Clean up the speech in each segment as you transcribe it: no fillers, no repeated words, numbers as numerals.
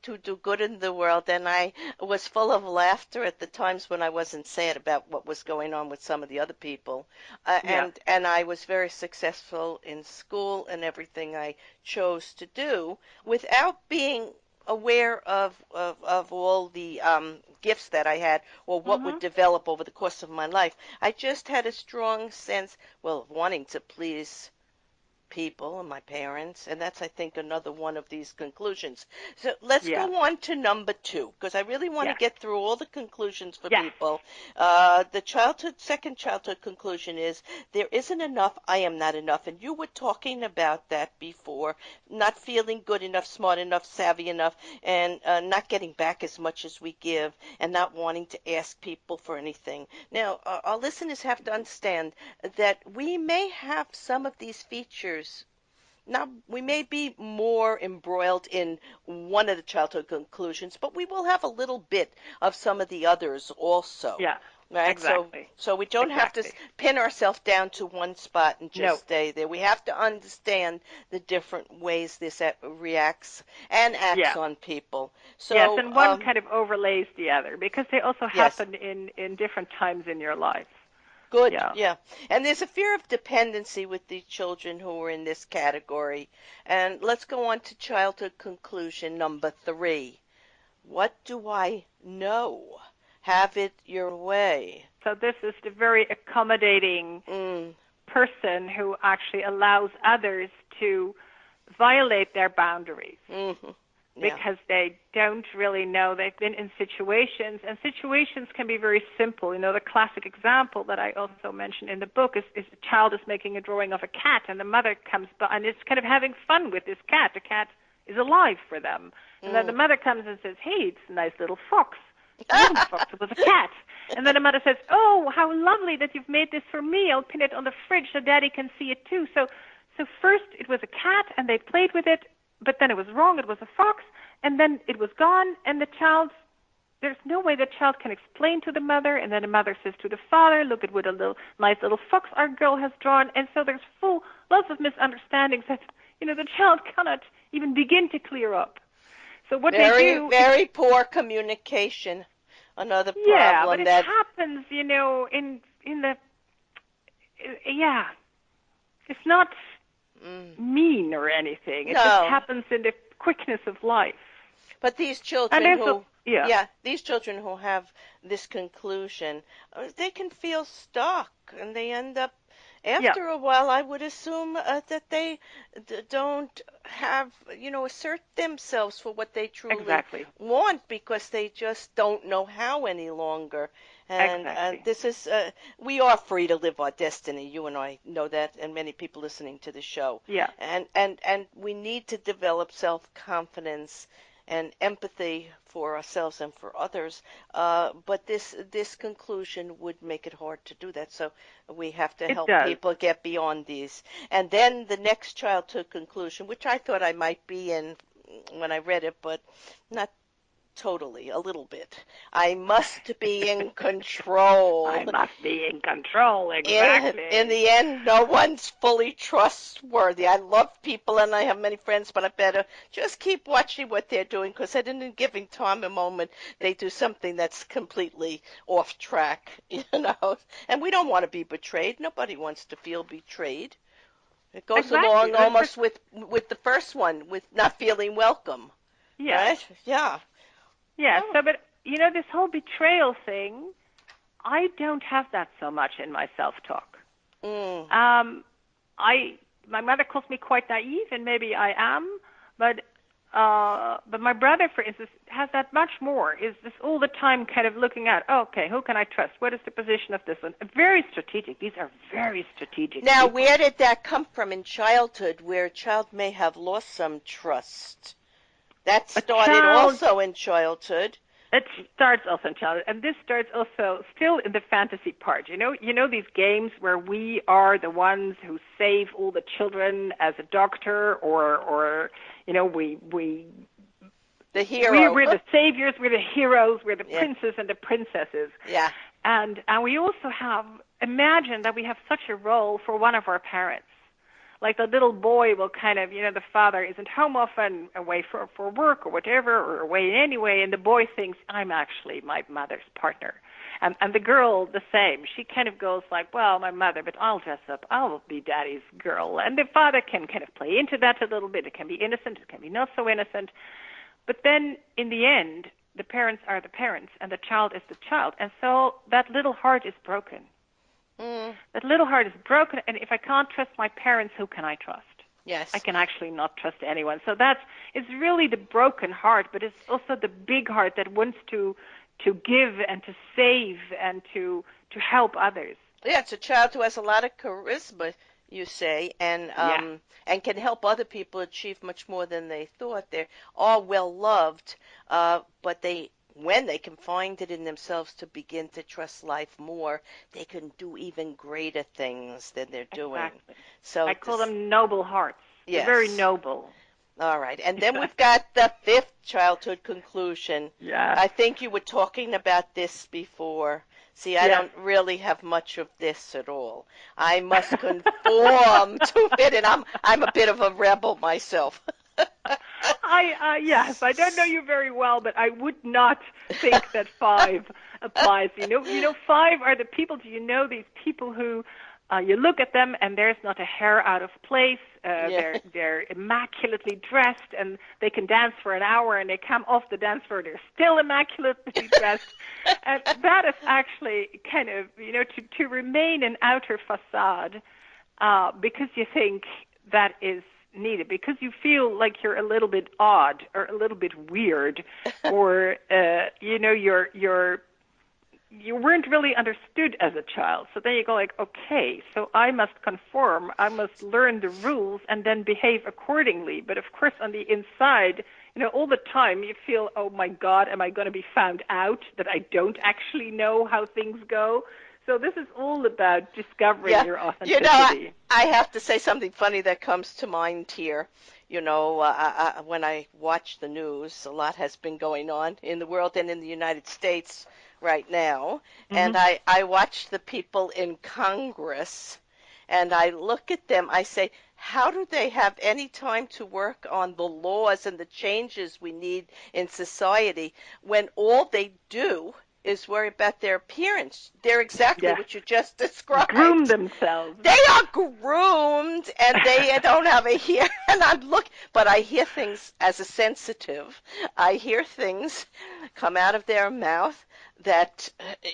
to do good in the world, and I was full of laughter at the times when I wasn't sad about what was going on with some of the other people. Yeah. And I was very successful in school and everything I chose to do without being aware of all the gifts that I had or what would Mhm. develop over the course of my life. I just had a strong sense, well, of wanting to please people and my parents, and that's, I think, another one of these conclusions. So let's Yeah. go on to number two, because I really want to Yes. get through all the conclusions for Yes. people. The second childhood conclusion is there isn't enough, I am not enough, and you were talking about that before, not feeling good enough, smart enough, savvy enough, and not getting back as much as we give, and not wanting to ask people for anything. Now, our listeners have to understand that we may have some of these features. Now, we may be more embroiled in one of the childhood conclusions, but we will have a little bit of some of the others also, Yeah. right? Exactly. So we don't have to Exactly. pin ourselves down to one spot and just No. stay there. We have to understand the different ways this reacts and acts Yeah. on people. Yes, So, and one kind of overlays the other because they also yes. happen in different times in your life. Good, Yeah. yeah. And there's a fear of dependency with the children who are in this category. And let's go on to childhood conclusion number three. What do I know? Have it your way. So this is the very accommodating Mm, person who actually allows others to violate their boundaries mm-hmm. Yeah, because they don't really know. They've been in situations, and situations can be very simple. You know, the classic example that I also mentioned in the book is a child is making a drawing of a cat, and the mother comes by, and it's kind of having fun with this cat. The cat is alive for them. And then the mm. mother comes and says, hey, it's a nice little fox. It wasn't a fox, it was a cat. And then the mother says, oh, how lovely that you've made this for me. I'll pin it on the fridge so Daddy can see it too. So first it was a cat, and they played with it, but then it was wrong. It was a fox, and then it was gone, and there's no way the child can explain to the mother, and then the mother says to the father, look at what a nice little fox our girl has drawn. And so there's lots of misunderstandings that, the child cannot even begin to clear up. So what they Very, do is, very poor communication. Another yeah, but problem it that, happens, in the, yeah, it's not mm, mean or anything. It just no. happens in the quickness of life. But these And children there's a, who, yeah, yeah, these children who have this conclusion, they can feel stuck and they end up, yeah, after a while, I would assume that they don't have, assert themselves for what they truly exactly, want because they just don't know how any longer. And exactly. this is, we are free to live our destiny. You and I know that, and many people listening to the show. Yeah, And we need to develop self-confidence and empathy for ourselves and for others. But this conclusion would make it hard to do that. So we have to it help does. people get beyond these. And then the next childhood conclusion, which I thought I might be in when I read it, but not totally, a little bit. I must be in control. I must be in control, In exactly. the end, no one's fully trustworthy. I love people and I have many friends, but I better just keep watching what they're doing because at any given time and moment, they do something that's completely off track, And we don't want to be betrayed. Nobody wants to feel betrayed. It goes Exactly. along But for, almost with the first one, with not feeling welcome, yeah, right? Yeah. yeah. Oh. So, but this whole betrayal thing, I don't have that so much in my self-talk. Mm. Um, my mother calls me quite naive, and maybe I am, but my brother, for instance, has that much more. Is this all the time kind of looking at, oh, okay, who can I trust? What is the position of this one? Very strategic. These are very strategic Now, people. where did that come from in childhood where a child may have lost some trust? That A started child also in childhood. It starts also in childhood, and this starts also still in the fantasy part. These games where we are the ones who save all the children as a doctor, or The hero. we're the saviors, we're the heroes, we're the Yeah, princes and the princesses, yeah. and we also have imagined that we have such a role for one of our parents. like the little boy will kind of, the father isn't home often, away for work or whatever, or away anyway, and the boy thinks, I'm actually my mother's partner. And the girl, the same. She kind of goes like, well, my mother, but I'll dress up. I'll be daddy's girl. And the father can kind of play into that a little bit. It can be innocent. It can be not so innocent. But then in the end, the parents are the parents, and the child is the child. And so that little heart is broken. Mm. That little heart is broken, and if I can't trust my parents, who can I trust? I Yes. can actually not trust anyone. So it's really the broken heart, but it's also the big heart that wants to give and to save and to help others. Yeah, it's a child who has a lot of charisma, you say, Yeah, and can help other people achieve much more than they thought. They're all well loved, but when they can find it in themselves to begin to trust life more, they can do even greater things than they're doing. exactly. I So call this, them noble hearts. They're very yes. noble. All right. And then we've got the fifth childhood conclusion. Yes. I think you were talking about this before. See, I Yes. don't really have much of this at all. I must conform to fit in. I'm a bit of a rebel myself. Yes, I don't know you very well, but I would not think that five applies. Five are the people. Do you know these people who you look at them and there's not a hair out of place. Yeah. They're immaculately dressed, and they can dance for an hour, and they come off the dance floor, they're still immaculately dressed. And that is actually kind of to remain an outer facade because you think that is needed, because you feel like you're a little bit odd or a little bit weird, or you weren't really understood as a child. So then you go like, okay, so I must conform, I must learn the rules and then behave accordingly. But of course, on the inside, all the time you feel, oh my God, am I going to be found out that I don't actually know how things go? So this is all about discovering Yeah. your I, authenticity. I have to say something funny that comes to mind here. When I watch the news, a lot has been going on in the world and in the United States right now. And Hmm. I watch the people in Congress and I look at them, I say, how do they have any time to work on the laws and the changes we need in society when all they do is worry about their appearance? They're exactly Yes. what you just Groom described. themselves. They are groomed and they don't have a hear. And but I hear things as a sensitive. I hear things come out of their mouth that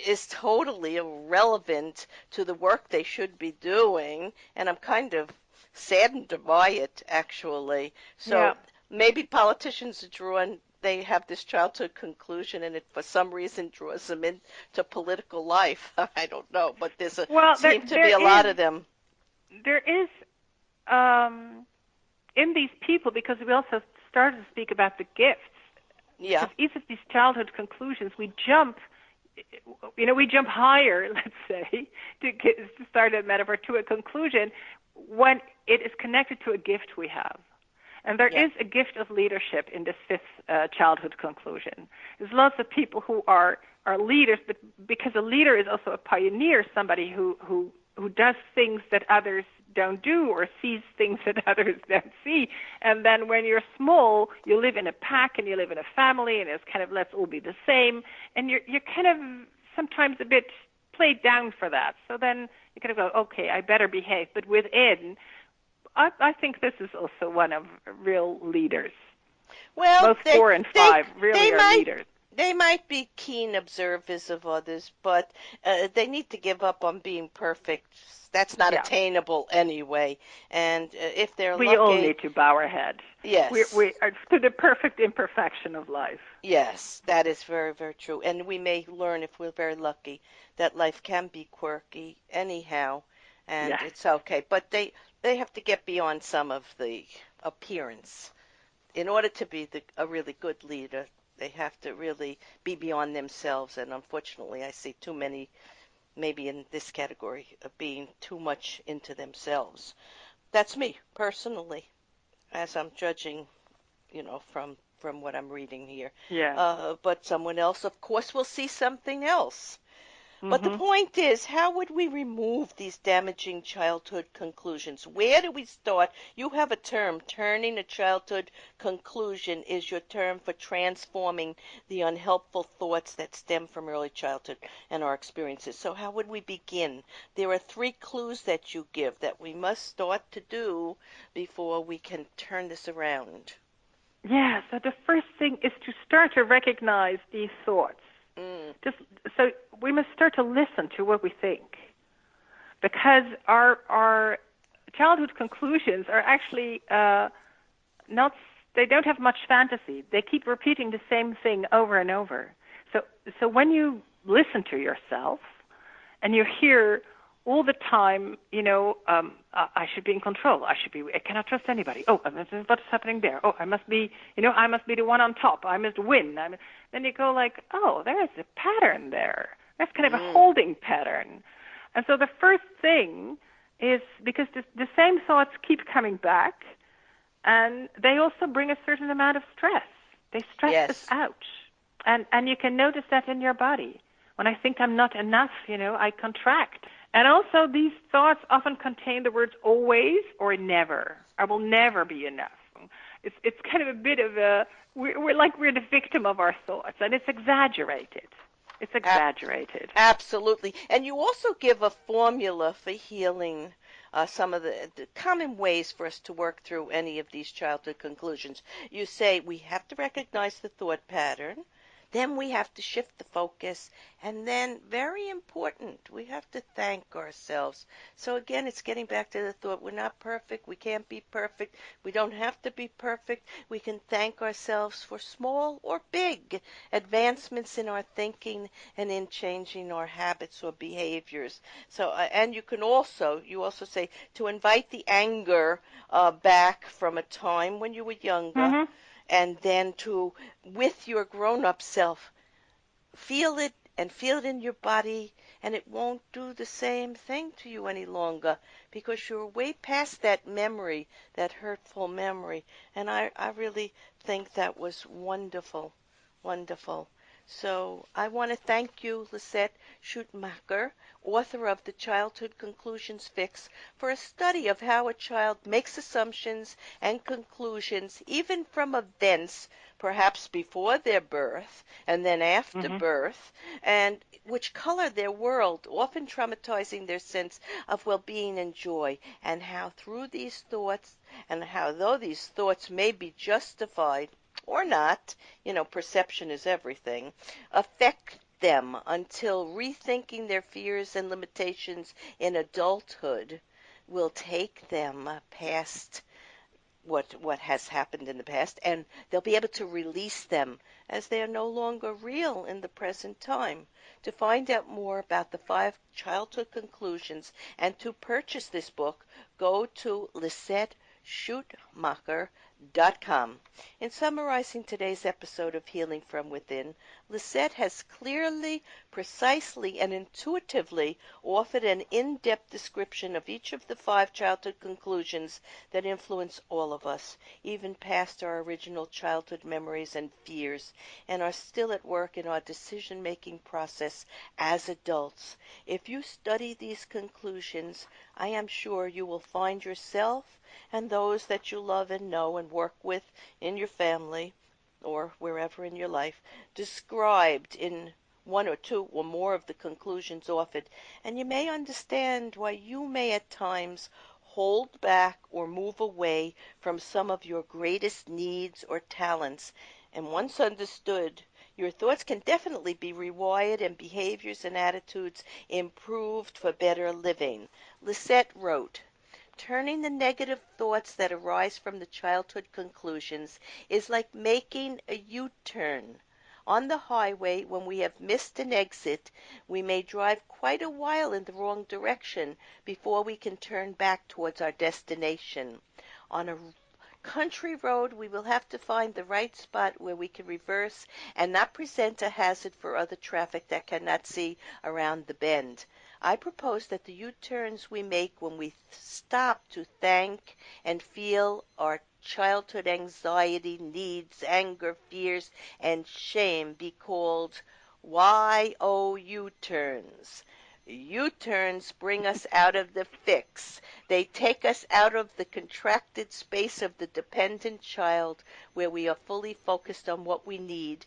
is totally irrelevant to the work they should be doing. And I'm kind of saddened by it, actually. Yeah. So maybe politicians are drawn, they have this childhood conclusion and it for some reason draws them into political life. I don't know, but Well, seem to be a lot of them. there is um, in these people, because we also started to speak about the gifts, Yeah, because each of these childhood conclusions, we jump higher, let's say, to start a metaphor, to a conclusion when it is connected to a gift we have. And there yeah, is a gift of leadership in this fifth childhood conclusion. There's lots of people who are leaders, but because a leader is also a pioneer, somebody who does things that others don't do or sees things that others don't see. And then when you're small, you live in a pack and you live in a family, and it's kind of let's all be the same. And you're kind of sometimes a bit played down for that. So then you kind of go, okay, I better behave. But within, I think this is also one of real leaders. well, Both 4 and 5 they really are might leaders. they might be keen observers of others, but they need to give up on being perfect. That's not Yeah. attainable anyway. And if they're We all lucky, need to bow our head. yes, We are to the perfect imperfection of life. yes, that is very, very true. And we may learn if we're very lucky that life can be quirky anyhow, and Yes. it's okay. But they have to get beyond some of the appearance in order to be a really good leader. They have to really be beyond themselves, and unfortunately, I see too many, maybe in this category, of being too much into themselves. That's me personally, as I'm judging, from what I'm reading here. Yeah. But someone else, of course, will see something else. But the Mhm. point is, how would we remove these damaging childhood conclusions? Where do we start? You have a term, turning a childhood conclusion is your term for transforming the unhelpful thoughts that stem from early childhood and our experiences. So how would we begin? There are three clues that you give that we must start to do before we can turn this around. Yeah, so the first thing is to start to recognize these thoughts. Mm, Just so we must start to listen to what we think, because our childhood conclusions are actually not they don't have much fantasy. They keep repeating the same thing over and over. So so when you listen to yourself and you hear all the time, I should be in control. I cannot trust anybody. Oh, what's happening there? Oh, I must be, I must be the one on top. I must win. Then you go like, oh, there is a pattern there. That's kind of a mm, holding pattern. And so the first thing is because the same thoughts keep coming back, and they also bring a certain amount of stress. They stress us yes. out. And you can notice that in your body. When I think I'm not enough, I contract. And also these thoughts often contain the words always or never. I will never be enough. It's kind of a bit of a we're the victim of our thoughts, and it's exaggerated. It's Ab- exaggerated. Absolutely. And you also give a formula for healing some of the common ways for us to work through any of these childhood conclusions. You say we have to recognize the thought pattern, then we have to shift the focus, and then, very important, we have to thank ourselves. So again, it's getting back to the thought, we're not perfect, we can't be perfect, we don't have to be perfect. We can thank ourselves for small or big advancements in our thinking and in changing our habits or behaviors. So, and you also say to invite the anger back from a time when you were younger, Mhm. and then to, with your grown-up self, feel it in your body, and it won't do the same thing to you any longer because you're way past that memory, that hurtful memory. And I really think that was wonderful, wonderful. So I want to thank you, Lisette Schuitemaker, author of The Childhood Conclusions Fix, for a study of how a child makes assumptions and conclusions, even from events perhaps before their birth and then after Mhm. birth, and which color their world, often traumatizing their sense of well-being and joy, and how through these thoughts, and how though these thoughts may be justified or not, perception is everything, affect them until rethinking their fears and limitations in adulthood will take them past what has happened in the past, and they'll be able to release them as they are no longer real in the present time. To find out more about the 5 childhood conclusions and to purchase this book, go to LisetteSchuitemaker.com. In summarizing today's episode of Healing from Within, Lisette has clearly, precisely, and intuitively offered an in-depth description of each of the 5 childhood conclusions that influence all of us, even past our original childhood memories and fears, and are still at work in our decision-making process as adults. If you study these conclusions, I am sure you will find yourself and those that you love and know and work with in your family or wherever in your life described in 1 or 2 or more of the conclusions offered, and you may understand why you may at times hold back or move away from some of your greatest needs or talents. And once understood, your thoughts can definitely be rewired and behaviors and attitudes improved for better living. Lisette wrote, turning the negative thoughts that arise from the childhood conclusions is like making a U-turn. On the highway, when we have missed an exit, we may drive quite a while in the wrong direction before we can turn back towards our destination. On a country road, we will have to find the right spot where we can reverse and not present a hazard for other traffic that cannot see around the bend. I propose that the U-turns we make when we stop to thank and feel our childhood anxiety, needs, anger, fears, and shame be called Why, oh, U-turns. U-turns bring us out of the fix. They take us out of the contracted space of the dependent child where we are fully focused on what we need.